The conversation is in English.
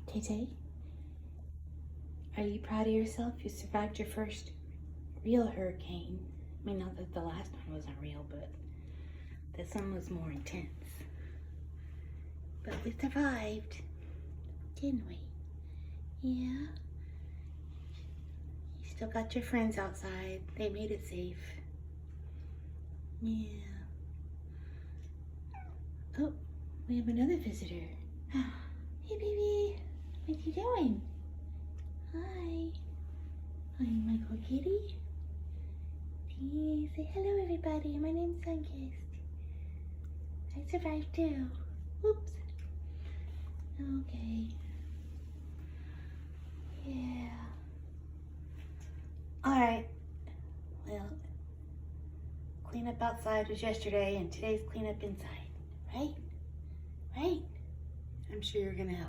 TayTay, are you proud of yourself? You survived your first real hurricane. I mean, not that the last one wasn't real, but this one was more intense. But we survived, didn't we? Yeah. You still got your friends outside. They made it safe. Yeah. Oh, we have another visitor. Hey, baby. What you doing? Hi. Hi, my little kitty. Say hello, everybody. My name's Sunkist. I survived too. Oops. Okay. Yeah. Alright. Well, cleanup outside was yesterday, and today's cleanup inside. Right? Right? I'm sure you're gonna help.